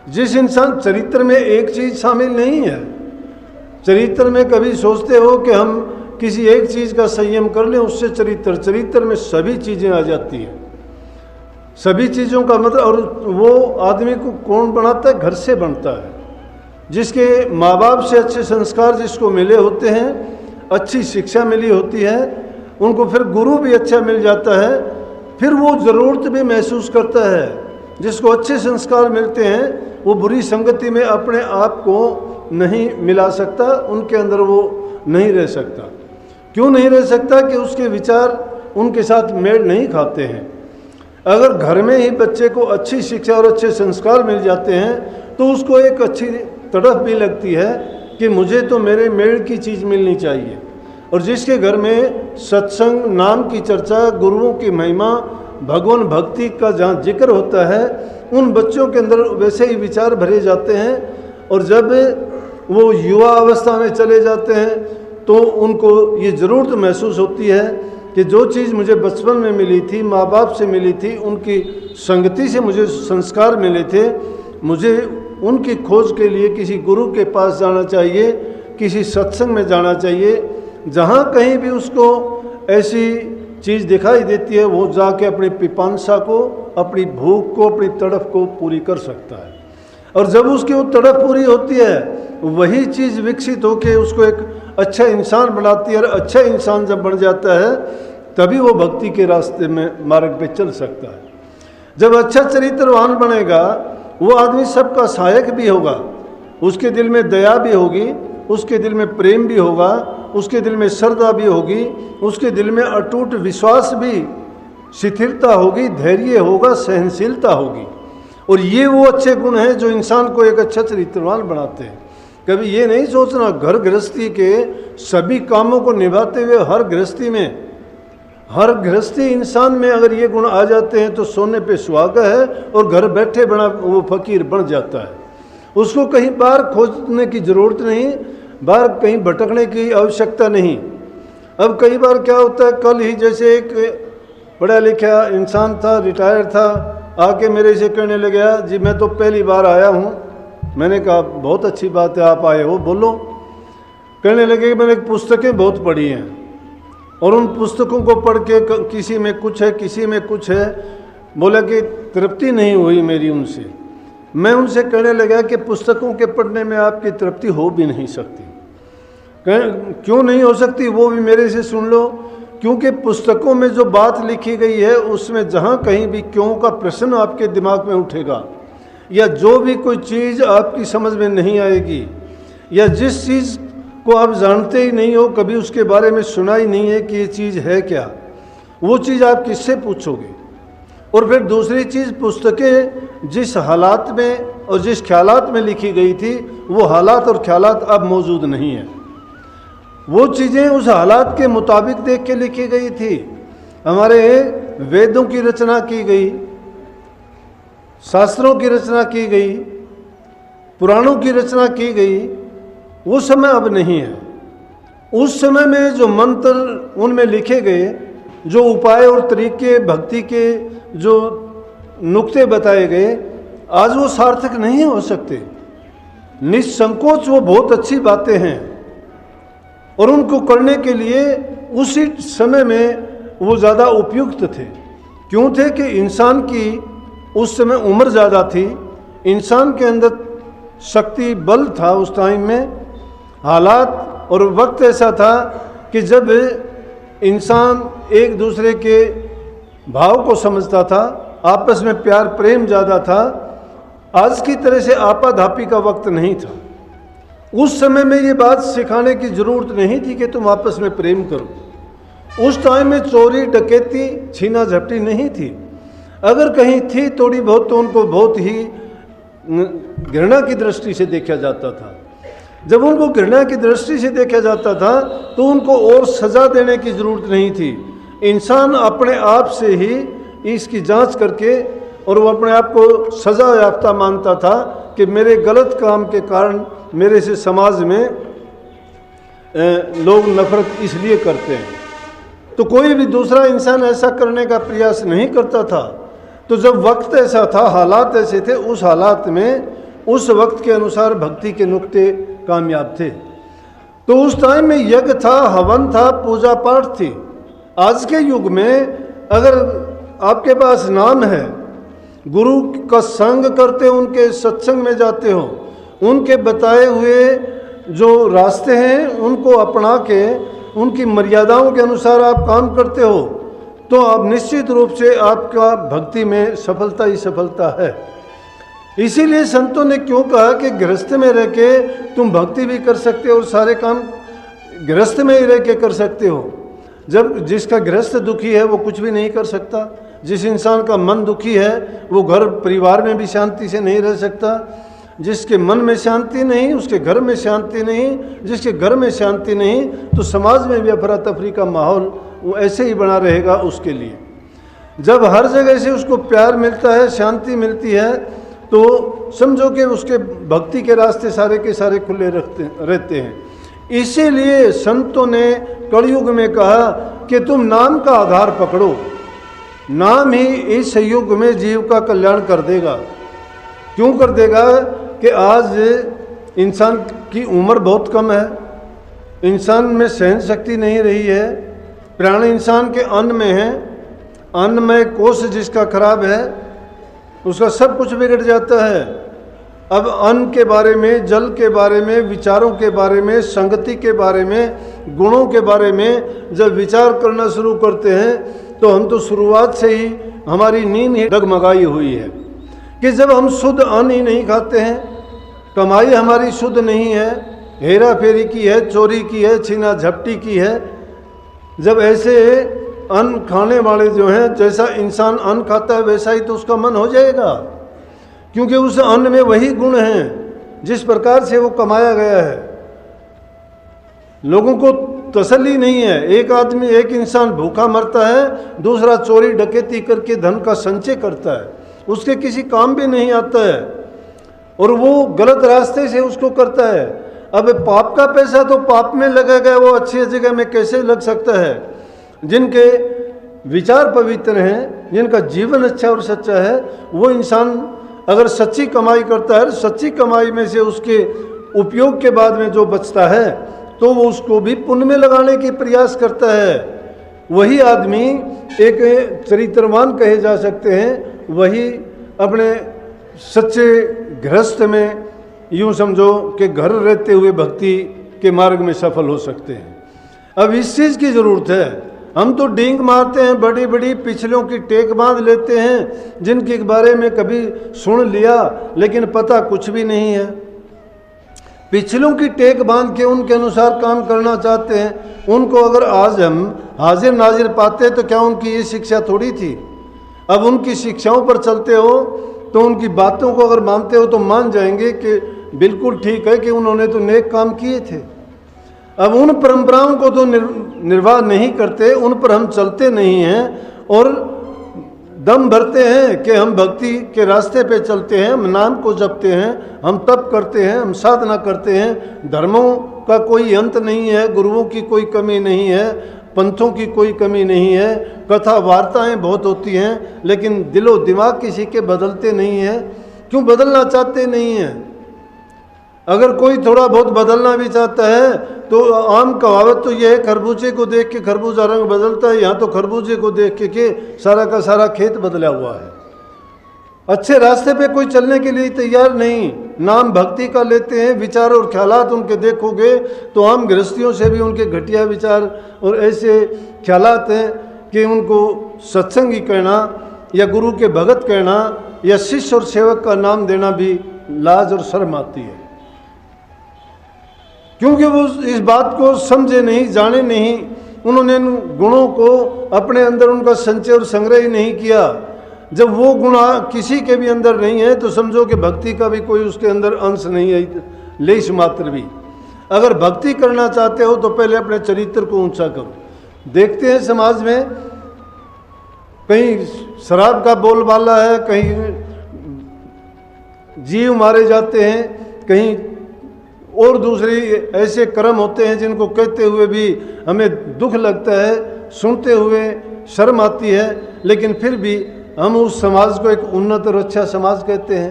जिस इंसान चरित्र में एक चीज़ शामिल नहीं है, चरित्र में कभी सोचते हो कि हम किसी एक चीज़ का संयम कर लें, उससे चरित्र में सभी चीज़ें आ जाती हैं। सभी चीज़ों का मतलब, और वो आदमी को कौन बनाता है? घर से बनता है। जिसके माँ बाप से अच्छे संस्कार जिसको मिले होते हैं, अच्छी शिक्षा मिली होती है, उनको फिर गुरु भी अच्छा मिल जाता है, फिर वो ज़रूरत भी महसूस करता है। जिसको अच्छे संस्कार मिलते हैं वो बुरी संगति में अपने आप को नहीं मिला सकता, उनके अंदर वो नहीं रह सकता। क्यों नहीं रह सकता? कि उसके विचार उनके साथ मेल नहीं खाते हैं। अगर घर में ही बच्चे को अच्छी शिक्षा और अच्छे संस्कार मिल जाते हैं तो उसको एक अच्छी तड़फ भी लगती है कि मुझे तो मेरे मेल की चीज़ मिलनी चाहिए। और जिसके घर में सत्संग, नाम की चर्चा, गुरुओं की महिमा, भगवान भक्ति का जहाँ जिक्र होता है, उन बच्चों के अंदर वैसे ही विचार भरे जाते हैं। और जब वो युवा अवस्था में चले जाते हैं तो उनको ये ज़रूरत महसूस होती है कि जो चीज़ मुझे बचपन में मिली थी, माँ बाप से मिली थी, उनकी संगति से मुझे संस्कार मिले थे, मुझे उनकी खोज के लिए किसी गुरु के पास जाना चाहिए, किसी सत्संग में जाना चाहिए। जहाँ कहीं भी उसको ऐसी चीज़ दिखाई देती है वो जाके अपनी पिपांसा को, अपनी भूख को, अपनी तड़फ को पूरी कर सकता है। और जब उसकी वो तड़फ पूरी होती है, वही चीज़ विकसित होकर उसको एक अच्छा इंसान बनाती है। और अच्छा इंसान जब बन जाता है तभी वो भक्ति के रास्ते में, मार्ग पे चल सकता है। जब अच्छा चरित्रवान बनेगा वो आदमी सबका सहायक भी होगा, उसके दिल में दया भी होगी, उसके दिल में प्रेम भी होगा, उसके दिल में श्रद्धा भी होगी, उसके दिल में अटूट विश्वास भी, शिथिलता होगी, धैर्य होगा, सहनशीलता होगी। और ये वो अच्छे गुण हैं जो इंसान को एक अच्छा चरित्रवान बनाते हैं। कभी ये नहीं सोचना घर गृहस्थी के सभी कामों को निभाते हुए हर गृहस्थी इंसान में अगर ये गुण आ जाते हैं तो सोने पे सुहागा है और घर बैठे बना वो फकीर बन जाता है। उसको कहीं बाहर खोजने की ज़रूरत नहीं, बाहर कहीं भटकने की आवश्यकता नहीं। अब कई बार क्या होता है, कल ही जैसे एक पढ़ा लिखा इंसान था, रिटायर्ड था, आके मेरे से कहने लगा, जी मैं तो पहली बार आया हूँ। मैंने कहा बहुत अच्छी बात है, आप आए हो, बोलो। कहने लगे कि मैंने पुस्तकें बहुत पढ़ी हैं और उन पुस्तकों को पढ़ के किसी में कुछ है, किसी में कुछ है। बोला कि तृप्ति नहीं हुई मेरी उनसे। मैं उनसे कहने लगा कि पुस्तकों के पढ़ने में आपकी तृप्ति हो भी नहीं सकती। क्यों नहीं हो सकती? वो भी मेरे से सुन लो। क्योंकि पुस्तकों में जो बात लिखी गई है उसमें जहाँ कहीं भी क्यों का प्रश्न आपके दिमाग में उठेगा, या जो भी कोई चीज़ आपकी समझ में नहीं आएगी, या जिस चीज़ को आप जानते ही नहीं हो, कभी उसके बारे में सुना ही नहीं है कि ये चीज़ है क्या, वो चीज़ आप किससे पूछोगे? और फिर दूसरी चीज़, पुस्तकें जिस हालात में और जिस ख्यालात में लिखी गई थी वो हालात और ख्यालात अब मौजूद नहीं है। वो चीज़ें उस हालात के मुताबिक देख के लिखी गई थी। हमारे वेदों की रचना की गई, शास्त्रों की रचना की गई, पुराणों की रचना की गई, वो समय अब नहीं है। उस समय में जो मंत्र उनमें लिखे गए, जो उपाय और तरीके, भक्ति के जो नुक्ते बताए गए, आज वो सार्थक नहीं हो सकते। निसंकोच वो बहुत अच्छी बातें हैं और उनको करने के लिए उसी समय में वो ज़्यादा उपयुक्त थे। क्यों थे? कि इंसान की उस समय उम्र ज़्यादा थी, इंसान के अंदर शक्ति, बल था उस टाइम में, हालात और वक्त ऐसा था कि जब इंसान एक दूसरे के भाव को समझता था, आपस में प्यार प्रेम ज़्यादा था। आज की तरह से आपाधापी का वक्त नहीं था। उस समय में ये बात सिखाने की ज़रूरत नहीं थी कि तुम आपस में प्रेम करो। उस टाइम में चोरी, डकैती, छीना झपटी नहीं थी। अगर कहीं थी थोड़ी बहुत तो उनको बहुत ही घृणा की दृष्टि से देखा जाता था। जब उनको घृणा की दृष्टि से देखा जाता था तो उनको और सज़ा देने की ज़रूरत नहीं थी। इंसान अपने आप से ही इसकी जांच करके और वो अपने आप को सज़ा याफ्ता मानता था कि मेरे गलत काम के कारण मेरे से समाज में लोग नफरत इसलिए करते हैं। तो कोई भी दूसरा इंसान ऐसा करने का प्रयास नहीं करता था। तो जब वक्त ऐसा था, हालात ऐसे थे, उस हालात में उस वक्त के अनुसार भक्ति के नुक्ते कामयाब थे। तो उस टाइम में यज्ञ था, हवन था, पूजा पाठ थी। आज के युग में अगर आपके पास नाम है, गुरु का संग करते हो, उनके सत्संग में जाते हो, उनके बताए हुए जो रास्ते हैं उनको अपना के उनकी मर्यादाओं के अनुसार आप काम करते हो, तो अब निश्चित रूप से आपका भक्ति में सफलता ही सफलता है। इसीलिए संतों ने क्यों कहा कि गृहस्थ में रह के तुम भक्ति भी कर सकते हो और सारे काम गृहस्थ में ही रह के कर सकते हो। जब जिसका गृहस्थ दुखी है वो कुछ भी नहीं कर सकता। जिस इंसान का मन दुखी है वो घर परिवार में भी शांति से नहीं रह सकता। जिसके मन में शांति नहीं उसके घर में शांति नहीं, जिसके घर में शांति नहीं तो समाज में भी अफरा तफरी का माहौल वो ऐसे ही बना रहेगा उसके लिए। जब हर जगह से उसको प्यार मिलता है, शांति मिलती है, तो समझो कि उसके भक्ति के रास्ते सारे के सारे खुले रहते हैं। इसीलिए संतों ने कलयुग में कहा कि तुम नाम का आधार पकड़ो, नाम ही इस युग में जीव का कल्याण कर देगा। क्यों कर देगा कि आज इंसान की उम्र बहुत कम है, इंसान में सहन शक्ति नहीं रही है, प्राण इंसान के अन्न में है, अन्नमय कोश जिसका खराब है उसका सब कुछ बिगड़ जाता है। अब अन्न के बारे में, जल के बारे में, विचारों के बारे में, संगति के बारे में, गुणों के बारे में जब विचार करना शुरू करते हैं तो हम तो शुरुआत से ही हमारी नींद ही डगमगाई हुई है कि जब हम शुद्ध अन्न ही नहीं खाते हैं, कमाई हमारी शुद्ध नहीं है, हेरा फेरी की है, चोरी की है, छीना झपटी की है। जब ऐसे अन्न खाने वाले जो हैं, जैसा इंसान अन्न खाता है वैसा ही तो उसका मन हो जाएगा, क्योंकि उस अन्न में वही गुण हैं जिस प्रकार से वो कमाया गया है। लोगों को तसल्ली नहीं है। एक आदमी, एक इंसान भूखा मरता है, दूसरा चोरी डकैती करके धन का संचय करता है, उसके किसी काम भी नहीं आता है और वो गलत रास्ते से उसको करता है। अब पाप का पैसा तो पाप में लगेगा, वो अच्छी जगह में कैसे लग सकता है? जिनके विचार पवित्र हैं, जिनका जीवन अच्छा और सच्चा है, वो इंसान अगर सच्ची कमाई करता है, सच्ची कमाई में से उसके उपयोग के बाद में जो बचता है तो वो उसको भी पुण्य में लगाने की प्रयास करता है। वही आदमी एक चरित्रवान कहे जा सकते हैं, वही अपने सच्चे गृहस्थ में यूँ समझो कि घर रहते हुए भक्ति के मार्ग में सफल हो सकते हैं। अब इस चीज़ की ज़रूरत है। हम तो डींग मारते हैं, बड़ी बड़ी पिछलों की टेक बांध लेते हैं जिनके बारे में कभी सुन लिया लेकिन पता कुछ भी नहीं है। पिछलों की टेक बांध के उनके अनुसार काम करना चाहते हैं। उनको अगर आज हम हाजिर नाजिर पाते तो क्या उनकी ये शिक्षा थोड़ी थी? अब उनकी शिक्षाओं पर चलते हो तो उनकी बातों को अगर मानते हो तो मान जाएंगे कि बिल्कुल ठीक है कि उन्होंने तो नेक काम किए थे। अब उन परंपराओं को तो निर्वाह नहीं करते, उन पर हम चलते नहीं हैं और दम भरते हैं कि हम भक्ति के रास्ते पे चलते हैं, हम नाम को जपते हैं, हम तप करते हैं, हम साधना करते हैं। धर्मों का कोई अंत नहीं है, गुरुओं की कोई कमी नहीं है, पंथों की कोई कमी नहीं है, कथा वार्ताएं बहुत होती हैं, लेकिन दिलो दिमाग किसी के बदलते नहीं हैं। क्यों बदलना चाहते नहीं हैं? अगर कोई थोड़ा बहुत बदलना भी चाहता है तो आम कहावत तो यह है, खरबूजे को देख के खरबूजा रंग बदलता है। यहाँ तो खरबूजे को देख के सारा का सारा खेत बदला हुआ है। अच्छे रास्ते पे कोई चलने के लिए तैयार नहीं। नाम भक्ति का लेते हैं, विचार और ख्यालात उनके देखोगे तो आम गृहस्थियों से भी उनके घटिया विचार और ऐसे ख्यालात हैं कि उनको सत्संगी कहना या गुरु के भगत कहना या शिष्य और सेवक का नाम देना भी लाज और शर्म आती है, क्योंकि वो इस बात को समझे नहीं, जाने नहीं। उन्होंने गुणों को अपने अंदर उनका संचय और संग्रह ही नहीं किया। जब वो गुण किसी के भी अंदर नहीं है तो समझो कि भक्ति का भी कोई उसके अंदर अंश नहीं है, लेश मात्र भी। अगर भक्ति करना चाहते हो तो पहले अपने चरित्र को ऊंचा करो। देखते हैं समाज में कहीं शराब का बोलबाला है, कहीं जीव मारे जाते हैं, कहीं और दूसरे ऐसे कर्म होते हैं जिनको कहते हुए भी हमें दुख लगता है, सुनते हुए शर्म आती है, लेकिन फिर भी हम उस समाज को एक उन्नत और अच्छा समाज कहते हैं।